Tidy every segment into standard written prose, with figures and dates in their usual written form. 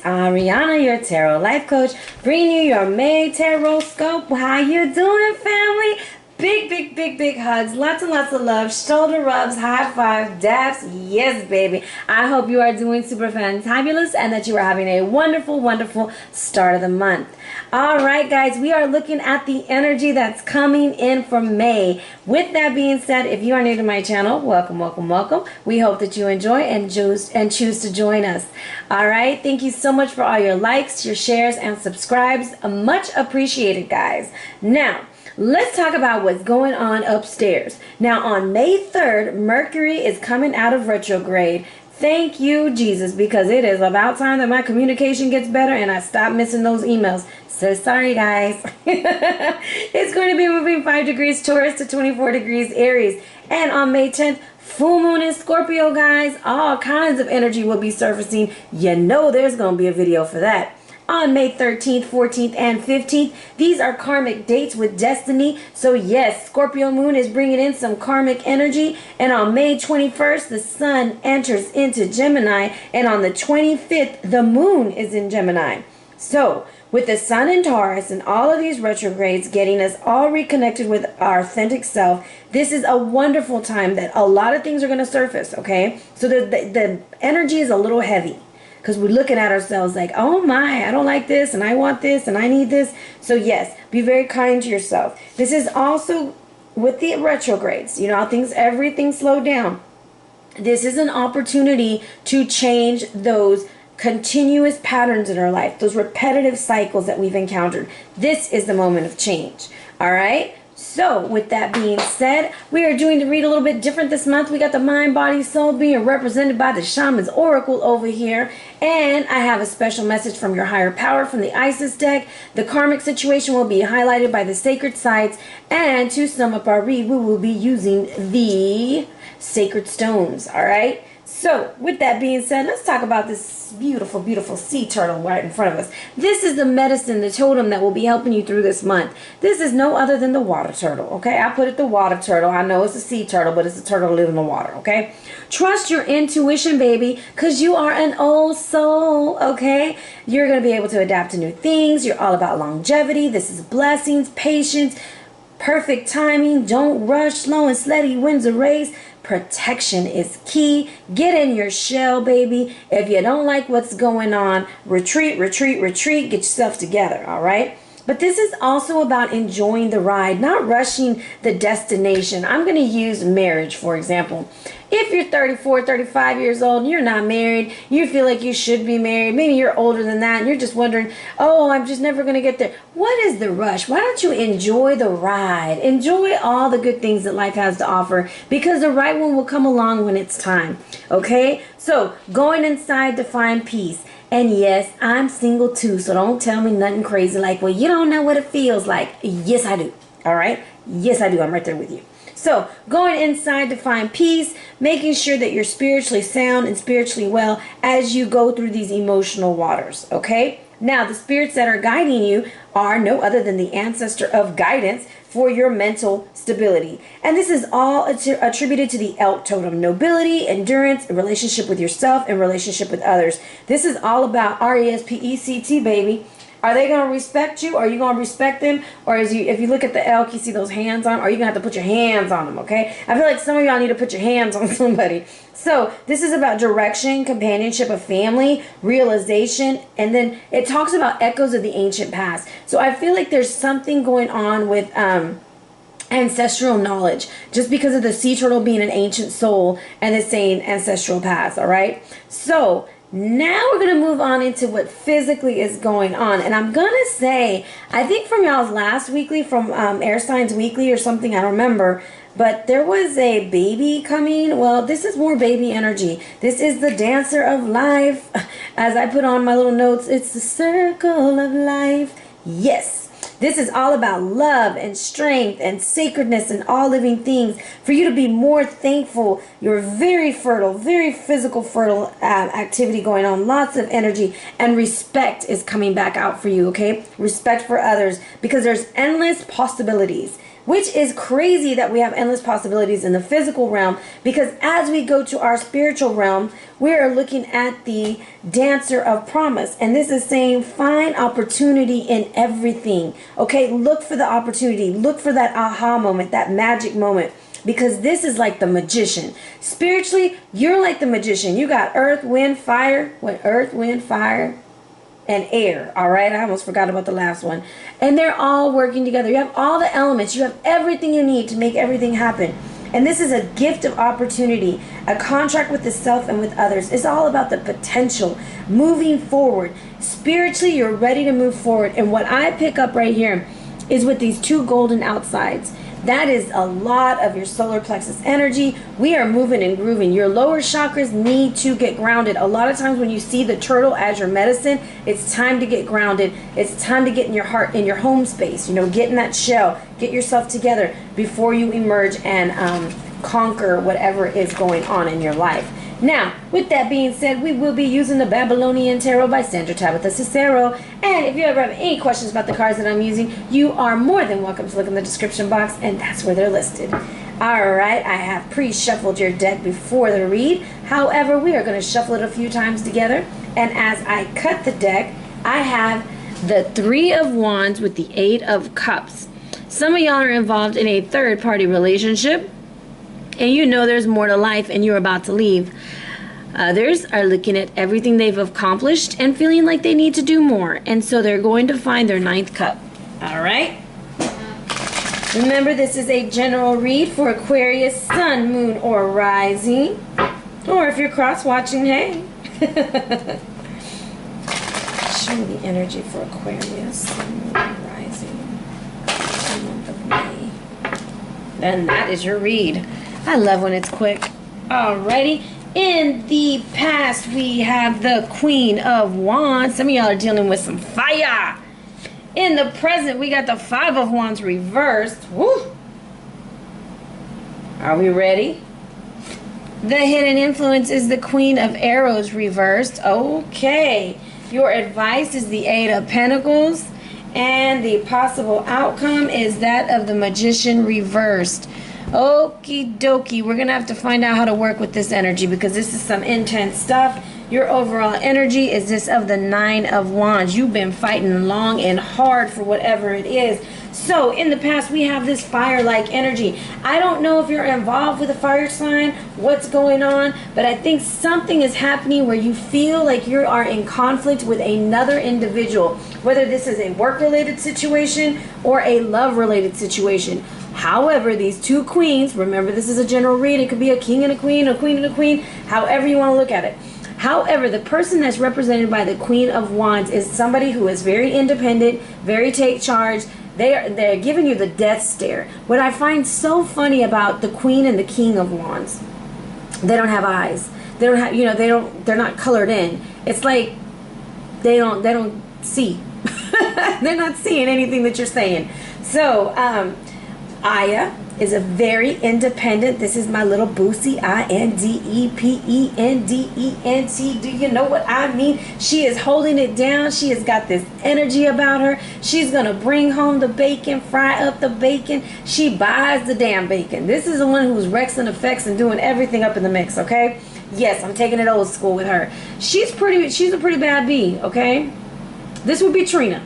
Ariana, your tarot life coach, bringing you your May tarot scope. How you doing, family? Big hugs, lots and lots of love, shoulder rubs, high fives, daps. Yes, baby. I hope you are doing super fantabulous and that you are having a wonderful start of the month. All right, guys, we are looking at the energy that's coming in for May. With that being said, if you are new to my channel, welcome. We hope that you enjoy and choose to join us. All right, thank you so much for all your likes, your shares, and subscribes. Much appreciated, guys. Now, let's talk about what's going on upstairs. Now, on May 3rd, Mercury is coming out of retrograde. Thank you, Jesus, because it is about time that my communication gets better and I stop missing those emails. So sorry, guys. It's going to be moving 5 degrees Taurus to 24 degrees Aries. And on May 10th, full moon in Scorpio, guys. All kinds of energy will be surfacing. You know there's going to be a video for that. On May 13th, 14th, and 15th, these are karmic dates with destiny. So yes, Scorpio moon is bringing in some karmic energy. And on May 21st, the sun enters into Gemini. And on the 25th, the moon is in Gemini. So with the sun in Taurus and all of these retrogrades getting us all reconnected with our authentic self, this is a wonderful time that a lot of things are going to surface, okay? So the energy is a little heavy. Because we're looking at ourselves like, oh my, I don't like this, and I want this, and I need this. So yes, be very kind to yourself. This is also with the retrogrades. You know how everything slowed down. This is an opportunity to change those continuous patterns in our life, those repetitive cycles that we've encountered. This is the moment of change. All right? So, with that being said, we are doing the read a little bit different this month. We got the mind, body, soul being represented by the Shamans Oracle over here. And I have a special message from your higher power from the Isis deck. The karmic situation will be highlighted by the sacred sites. And to sum up our read, we will be using the sacred stones. All right? So, with that being said, let's talk about this beautiful sea turtle right in front of us. This is the medicine, the totem that will be helping you through this month. This is no other than the water turtle, okay? I put it the water turtle. I know it's a sea turtle, but it's a turtle living in the water, okay? Trust your intuition, baby, because you are an old soul, okay? You're going to be able to adapt to new things. You're all about longevity. This is blessings, patience, perfect timing. Don't rush. Slow and steady wins a race. Protection is key. Get in your shell, baby. If you don't like what's going on, retreat. Get yourself together, all right? But this is also about enjoying the ride, not rushing the destination. I'm going to use marriage, for example. If you're 34, 35 years old and you're not married, you feel like you should be married, maybe you're older than that and you're just wondering, oh, I'm just never going to get there. What is the rush? Why don't you enjoy the ride? Enjoy all the good things that life has to offer, because the right one will come along when it's time, okay? So going inside to find peace. And yes, I'm single too, so don't tell me nothing crazy like, well, you don't know what it feels like. Yes, I do. All right? Yes, I do. I'm right there with you. So, going inside to find peace, making sure that you're spiritually sound and spiritually well as you go through these emotional waters, okay? Now, the spirits that are guiding you are no other than the ancestor of guidance for your mental stability. And this is all attributed to the elk totem: nobility, endurance, relationship with yourself, and relationship with others. This is all about RESPECT, baby. Are they going to respect you? Are you going to respect them? Or if you look at the elk, you see those hands on? Or are you going to have to put your hands on them, okay? I feel like some of y'all need to put your hands on somebody. So this is about direction, companionship, a family, realization, and then it talks about echoes of the ancient past. So I feel like there's something going on with ancestral knowledge, just because of the sea turtle being an ancient soul and it's saying ancestral past, all right? So now we're going to move on into what physically is going on. And I'm going to say, I think from y'all's last weekly, from Einstein's weekly or something, I don't remember, but there was a baby coming. Well, this is more baby energy. This is the dancer of life. As I put on my little notes, it's the circle of life. Yes. This is all about love and strength and sacredness and all living things. For you to be more thankful. You're very fertile, very physical fertile activity going on. Lots of energy, and respect is coming back out for you, okay? Respect for others, because there's endless possibilities. Which is crazy that we have endless possibilities in the physical realm, because as we go to our spiritual realm, we are looking at the Dancer of Promise. And this is saying find opportunity in everything. Okay, look for the opportunity. Look for that aha moment, that magic moment. Because this is like the magician. Spiritually, you're like the magician. You got earth, wind, fire. What? Earth, wind, fire, and air. All right, I almost forgot about the last one. And they're all working together. You have all the elements. You have everything you need to make everything happen. And this is a gift of opportunity, a contract with the self and with others. It's all about the potential, moving forward. Spiritually, you're ready to move forward. And what I pick up right here is with these two golden outsides. That is a lot of your solar plexus energy. We are moving and grooving. Your lower chakras need to get grounded. A lot of times when you see the turtle as your medicine, it's time to get grounded. It's time to get in your heart, in your home space. You know, get in that shell. Get yourself together before you emerge and conquer whatever is going on in your life. Now, with that being said, we will be using the Babylonian Tarot by Sandra, Tabatha, Cicero. And if you ever have any questions about the cards that I'm using, you are more than welcome to look in the description box, and that's where they're listed. Alright, I have pre-shuffled your deck before the read. However, we are going to shuffle it a few times together. And as I cut the deck, I have the Three of Wands with the Eight of Cups. Some of y'all are involved in a third-party relationship, and you know there's more to life and you're about to leave. Others are looking at everything they've accomplished and feeling like they need to do more. And so they're going to find their ninth cup. All right? Remember, this is a general read for Aquarius, Sun, Moon, or Rising. Or if you're cross-watching, hey. Show me the energy for Aquarius, Sun, Moon, Rising. The month of May. And that is your read. I love when it's quick. Alrighty. In the past, we have the Queen of Wands. Some of y'all are dealing with some fire. In the present, we got the Five of Wands reversed. Woo! Are we ready? The hidden influence is the Queen of Arrows reversed. Okay. Your advice is the Eight of Pentacles. And the possible outcome is that of the Magician reversed. Okie dokie, we're going to have to find out how to work with this energy because this is some intense stuff. Your overall energy is this of the Nine of Wands. You've been fighting long and hard for whatever it is. So in the past, we have this fire-like energy. I don't know if you're involved with a fire sign, what's going on, but I think something is happening where you feel like you are in conflict with another individual, whether this is a work-related situation or a love-related situation. However, these two queens, remember this is a general read, it could be a king and a queen and a queen, however you want to look at it. However, the person that's represented by the Queen of Wands is somebody who is very independent, very take charge. They're giving you the death stare. What I find so funny about the Queen and the King of Wands, they don't have eyes. They don't have, you know, they're not colored in. It's like they don't see. They're not seeing anything that you're saying. So, Aya is a very independent, this is my little Boosie, I-N-D-E-P-E-N-D-E-N-T. Do you know what I mean? She is holding it down. She has got this energy about her. She's going to bring home the bacon, fry up the bacon. She buys the damn bacon. This is the one who's Rex and effects and doing everything up in the mix, okay? Yes, I'm taking it old school with her. She's a pretty bad bee, okay? This would be Trina.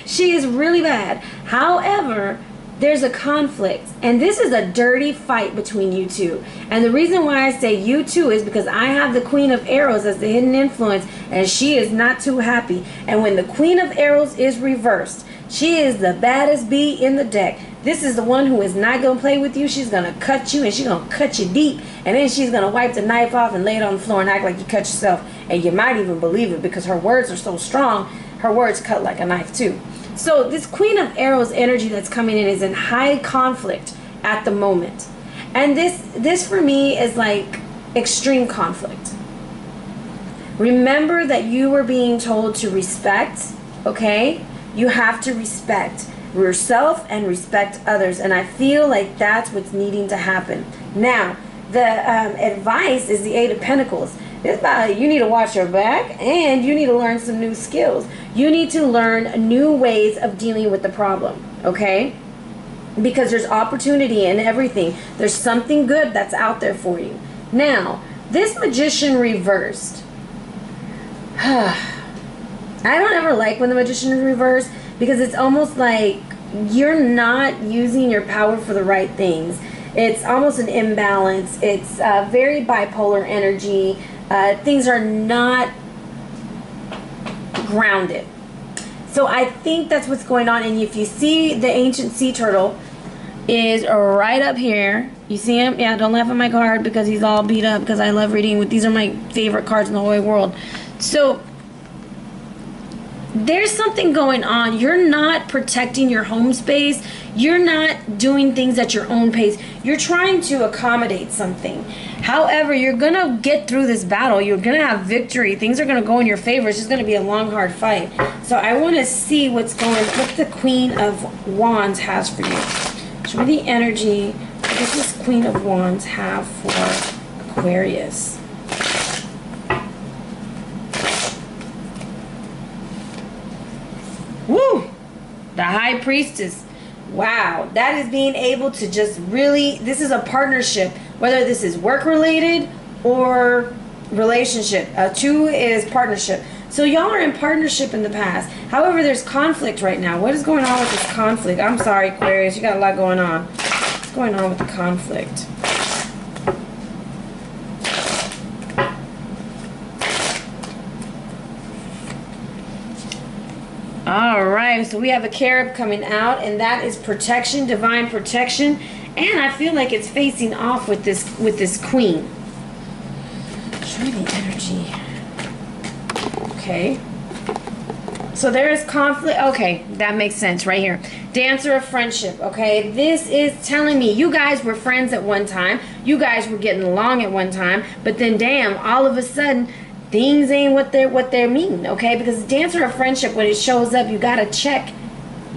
She is really bad. However, there's a conflict, and this is a dirty fight between you two. And the reason why I say you two is because I have the Queen of Arrows as the hidden influence, and she is not too happy. And when the Queen of Arrows is reversed, she is the baddest bee in the deck. This is the one who is not going to play with you. She's going to cut you, and she's going to cut you deep, and then she's going to wipe the knife off and lay it on the floor and act like you cut yourself. And you might even believe it because her words are so strong. Her words cut like a knife too. So this Queen of Arrows energy that's coming in is in high conflict at the moment. And this for me is like extreme conflict. Remember that you were being told to respect, okay? You have to respect yourself and respect others. And I feel like that's what's needing to happen. Now, the advice is the Eight of Pentacles. It's about you need to watch your back and you need to learn some new skills. You need to learn new ways of dealing with the problem, okay? Because there's opportunity in everything. There's something good that's out there for you. Now, This Magician reversed. I don't ever like when the Magician is reversed because it's almost like you're not using your power for the right things. It's almost an imbalance. It's very bipolar energy. Things are not grounded. So I think that's what's going on. And if you see the ancient sea turtle is right up here. You see him? Yeah, don't laugh at my card because he's all beat up because I love reading. These are my favorite cards in the whole world. So there's something going on. You're not protecting your home space. You're not doing things at your own pace. You're trying to accommodate something. However, you're going to get through this battle. You're going to have victory. Things are going to go in your favor. It's just going to be a long, hard fight. So I want to see what the Queen of Wands has for you. Show me the energy. What does this Queen of Wands have for Aquarius? Woo! The High Priestess. Wow, that is being able to just really, this is a partnership, whether this is work related or relationship. 2 is partnership. So y'all are in partnership in the past. However, there's conflict right now. What is going on with this conflict? I'm sorry, Aquarius, you got a lot going on. What's going on with the conflict? All right, so we have a Carib coming out, and that is protection, divine protection, and I feel like it's facing off with this Queen. Show me the energy. Okay. So there is conflict. Okay, that makes sense right here. Dancer of friendship. Okay, this is telling me you guys were friends at one time. You guys were getting along at one time, but then damn, all of a sudden things ain't what they're mean, okay? Because dancer of friendship, when it shows up, you gotta check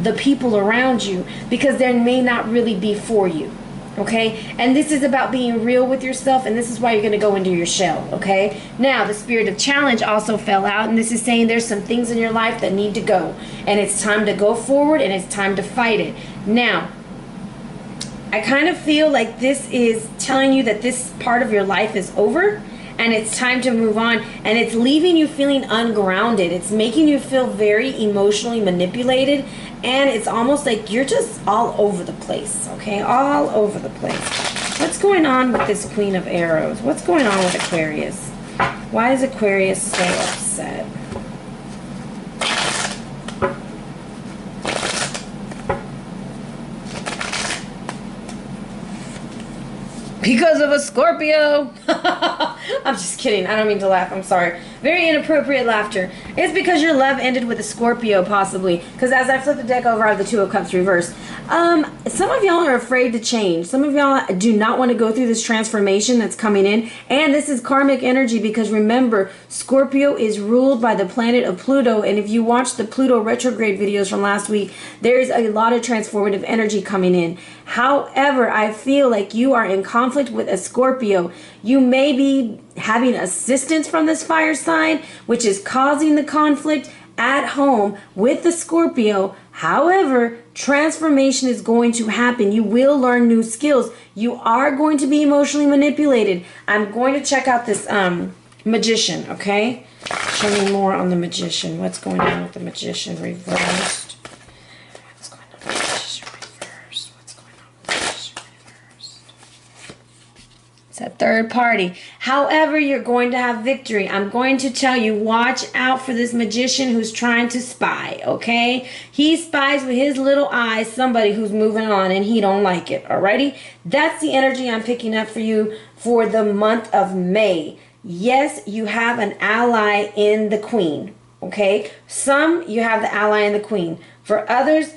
the people around you because they may not really be for you, okay? And this is about being real with yourself, and this is why you're gonna go into your shell, okay? Now, the spirit of challenge also fell out, and this is saying there's some things in your life that need to go, and it's time to go forward, and it's time to fight it. Now, I kind of feel like this is telling you that this part of your life is over, and it's time to move on, and it's leaving you feeling ungrounded. It's making you feel very emotionally manipulated, and it's almost like you're just all over the place, okay? All over the place. What's going on with this Queen of Arrows? What's going on with Aquarius? Why is Aquarius so upset? Because of a Scorpio. I'm just kidding. I don't mean to laugh. I'm sorry. Very inappropriate laughter. It's because your love ended with a Scorpio, possibly. Because as I flip the deck over, I have the Two of Cups reversed. Some of y'all are afraid to change. Some of y'all do not want to go through this transformation that's coming in. And this is karmic energy because remember, Scorpio is ruled by the planet of Pluto. And if you watch the Pluto retrograde videos from last week, there's a lot of transformative energy coming in. However, I feel like you are in conflict with a Scorpio. You may be having assistance from this fire sign, which is causing the conflict at home with the Scorpio. However, transformation is going to happen. You will learn new skills. You are going to be emotionally manipulated. I'm going to check out this Magician, okay? Show me more on the Magician. What's going on with the Magician reversed? What's going on with the Magician reversed? What's going on with the Magician reversed? It's a third party. However, you're going to have victory. I'm going to tell you, watch out for this Magician who's trying to spy, okay? He spies with his little eyes somebody who's moving on and he don't like it, alrighty? That's the energy I'm picking up for you for the month of May. Yes, you have an ally in the Queen, okay? Some, you have the ally in the Queen. For others,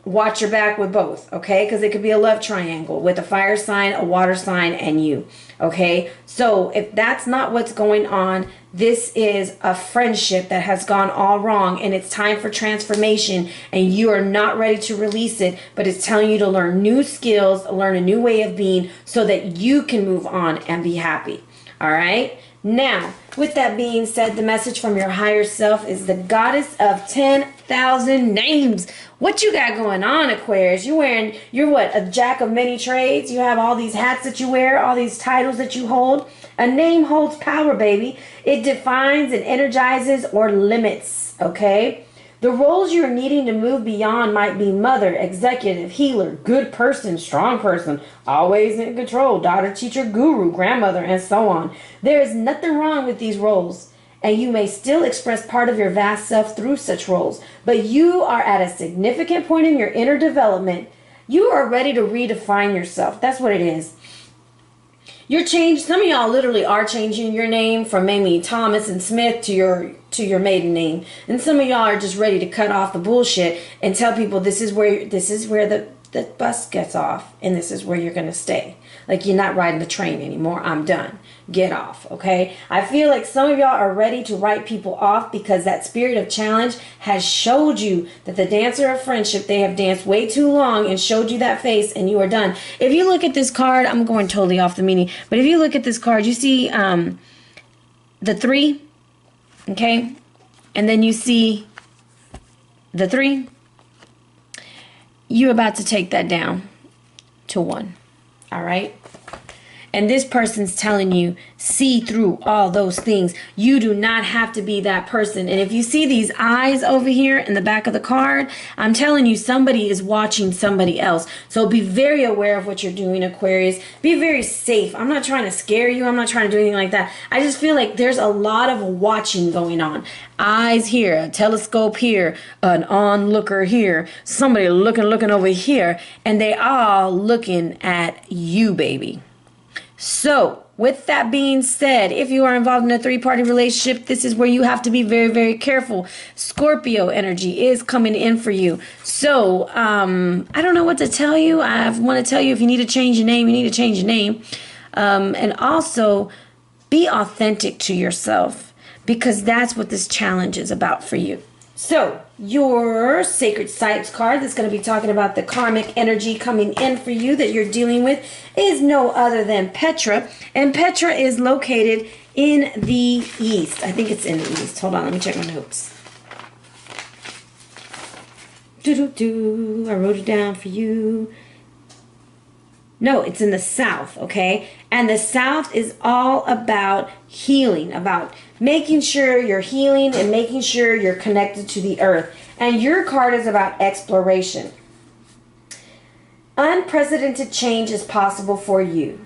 watch your back with both, okay? Because it could be a love triangle with a fire sign, a water sign, and you, okay? So if that's not what's going on, this is a friendship that has gone all wrong, and it's time for transformation, and you are not ready to release it, but it's telling you to learn new skills, learn a new way of being so that you can move on and be happy, all right? Now, with that being said, the message from your higher self is the goddess of 10,000 names. What you got going on, Aquarius? You're what, a jack of many trades? You have all these hats that you wear, all these titles that you hold. A name holds power, baby. It defines and energizes or limits, okay? The roles you're needing to move beyond might be mother, executive, healer, good person, strong person, always in control, daughter, teacher, guru, grandmother, and so on. There is nothing wrong with these roles, and you may still express part of your vast self through such roles, but you are at a significant point in your inner development. You are ready to redefine yourself. That's what it is. You're changed. Some of y'all literally are changing your name from maybe Thomas and Smith to your maiden name, and some of y'all are just ready to cut off the bullshit and tell people this is where the bus gets off, and this is where you're gonna stay. Like, you're not riding the train anymore. I'm done. Get off, okay? I feel like some of y'all are ready to write people off because that spirit of challenge has showed you that the dancer of friendship, they have danced way too long and showed you that face, and you are done. If you look at this card, I'm going totally off the meaning, but if you look at this card, you see the 3, okay? And then you see the 3. You're about to take that down to 1. All right? And this person's telling you, see through all those things. You do not have to be that person. And if you see these eyes over here in the back of the card, I'm telling you, somebody is watching somebody else. So be very aware of what you're doing, Aquarius. Be very safe. I'm not trying to scare you. I'm not trying to do anything like that. I just feel like there's a lot of watching going on. Eyes here, a telescope here, an onlooker here, somebody looking over here, and they all looking at you, baby. So, with that being said, if you are involved in a 3-party relationship, this is where you have to be very, very careful. Scorpio energy is coming in for you. So, I don't know what to tell you. I want to tell you, if you need to change your name, you need to change your name. And also, be authentic to yourself, because that's what this challenge is about for you. So, your Sacred Sites card that's going to be talking about the karmic energy coming in for you that you're dealing with is no other than Petra. And Petra is located in the east. I think it's in the east. Hold on, let me check my notes. I wrote it down for you. No, it's in the south, okay? And the south is all about healing, about making sure you're healing and making sure you're connected to the earth. And your card is about exploration. Unprecedented change is possible for you.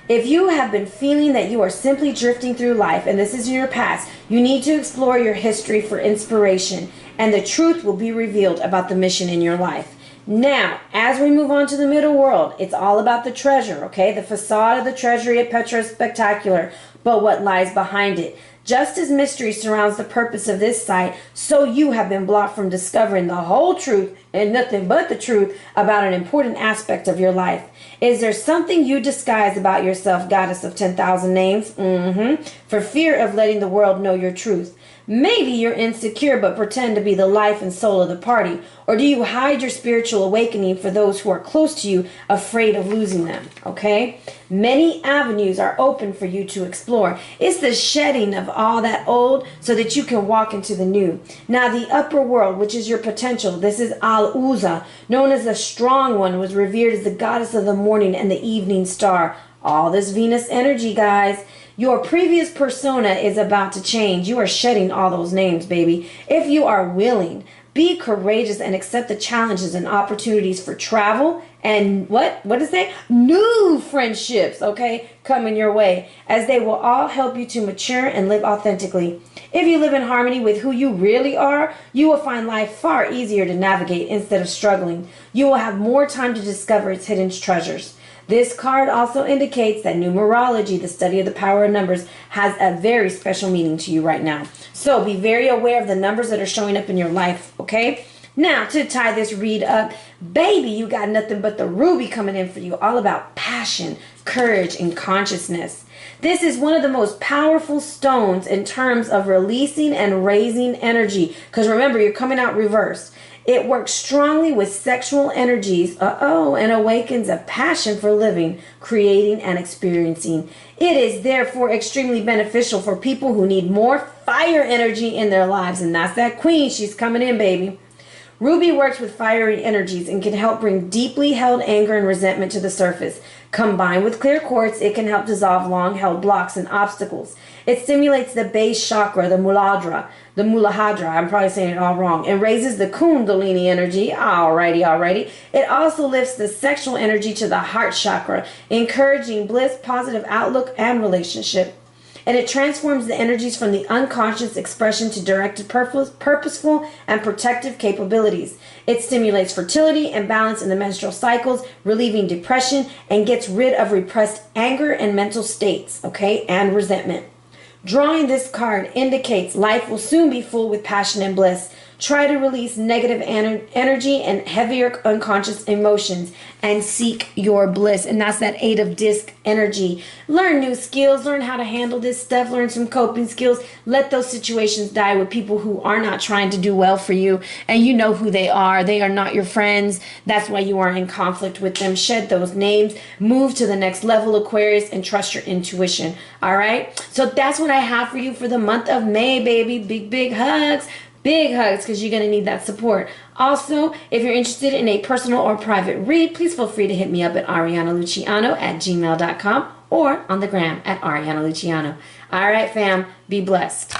If you have been feeling that you are simply drifting through life, and this is your past, you need to explore your history for inspiration, and the truth will be revealed about the mission in your life. Now, as we move on to the middle world, it's all about the treasure, okay? The facade of the treasury at Petra is spectacular, but what lies behind it? Just as mystery surrounds the purpose of this site, so you have been blocked from discovering the whole truth and nothing but the truth about an important aspect of your life. Is there something you disguise about yourself, goddess of 10,000 names? For fear of letting the world know your truth. Maybe you're insecure but pretend to be the life and soul of the party. Or do you hide your spiritual awakening for those who are close to you, afraid of losing them? Okay? Many avenues are open for you to explore. It's the shedding of all that old so that you can walk into the new. Now, the upper world, which is your potential, this is Al-Uza, known as the strong one, was revered as the goddess of the morning and the evening star. All this Venus energy, guys. Your previous persona is about to change. You are shedding all those names, baby. If you are willing, be courageous and accept the challenges and opportunities for travel and what is that? New friendships, okay, coming your way, as they will all help you to mature and live authentically. If you live in harmony with who you really are, you will find life far easier to navigate instead of struggling. You will have more time to discover its hidden treasures. This card also indicates that numerology, the study of the power of numbers, has a very special meaning to you right now. So be very aware of the numbers that are showing up in your life, okay? Now, to tie this read up, baby, you got nothing but the ruby coming in for you, all about passion, courage, and consciousness. This is one of the most powerful stones in terms of releasing and raising energy, because remember, you're coming out reversed. It works strongly with sexual energies, and awakens a passion for living, creating, and experiencing. It is therefore extremely beneficial for people who need more fire energy in their lives, and that's that queen. She's coming in, baby. Ruby works with fiery energies and can help bring deeply held anger and resentment to the surface. Combined with clear quartz, it can help dissolve long-held blocks and obstacles. It stimulates the base chakra, the Muladhara, I'm probably saying it all wrong, and raises the Kundalini energy. Alrighty. It also lifts the sexual energy to the heart chakra, encouraging bliss, positive outlook, and relationship. And it transforms the energies from the unconscious expression to directed, purposeful, and protective capabilities. It stimulates fertility and balance in the menstrual cycles, relieving depression, and gets rid of repressed anger and mental states, and resentment. Drawing this card indicates life will soon be full with passion and bliss. Try to release negative energy and heavier unconscious emotions and seek your bliss. And that's that 8 of disc energy. Learn new skills. Learn how to handle this stuff. Learn some coping skills. Let those situations die with people who are not trying to do well for you. And you know who they are. They are not your friends. That's why you are in conflict with them. Shed those names. Move to the next level, Aquarius, and trust your intuition. All right? So that's what I have for you for the month of May, baby. Big hugs. Big hugs, because you're going to need that support. Also, if you're interested in a personal or private read, please feel free to hit me up at arianaluciano@gmail.com or on the gram at Ariana Luciano. All right, fam. Be blessed.